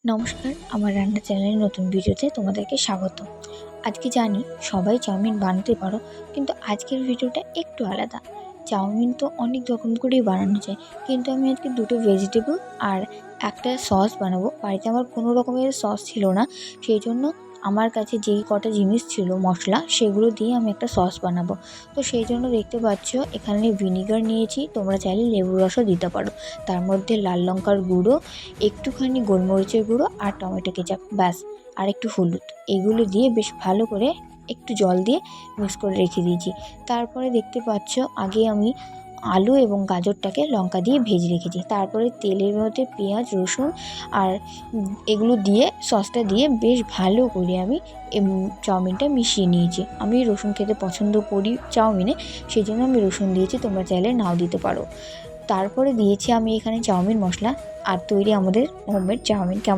নমস্কার, আমার রান্না চ্যানেলের নতুন ভিডিওতে তোমাদেরকে স্বাগত। আজকে জানি সবাই চাউমিন বানাতে পারো, কিন্তু আজকের ভিডিওটা একটু আলাদা। চাউমিন তো অনেক রকম করেই বানানো যায়, কিন্তু আমি আজকে দুটো ভেজিটেবল আর একটা সস বানাবো। বাড়িতে আমার কোনো রকমের সস ছিল না, সেই জন্য আমার কাছে যেই কটা জিনিস ছিল মশলা, সেগুলো দিয়ে আমি একটা সস বানাবো। তো সেই জন্য দেখতে পাচ্ছ এখানে ভিনিগার নিয়েছি, তোমরা চাইলে লেবুর রসও দিতে পারো। তার মধ্যে লাল লঙ্কার গুঁড়ো, একটুখানি গোলমরিচের গুঁড়ো আর টমেটো কেচাপ, ব্যাস। আর একটু হলুদ, এগুলো দিয়ে বেশ ভালো করে একটু জল দিয়ে মিক্স করে রেখে দিয়েছি। তারপরে দেখতে পাচ্ছ আগে আমি আলু এবং গাজরটাকে লঙ্কা দিয়ে ভেজে রেখেছি। তারপরে তেলের মধ্যে পেঁয়াজ, রসুন আর এগুলো দিয়ে সসটা দিয়ে বেশ ভালো করে আমি চাউমিনটা মিশিয়ে নিয়েছি। আমি রসুন খেতে পছন্দ করি চাউমিনে, সেই জন্য আমি রসুন দিয়েছি, তোমরা চাইলে নাও দিতে পারো। তারপরে দিয়েছি আমি এখানে চাউমিন মশলা। আর তৈরি আমাদের হোমমেড চাউমিন। কেমন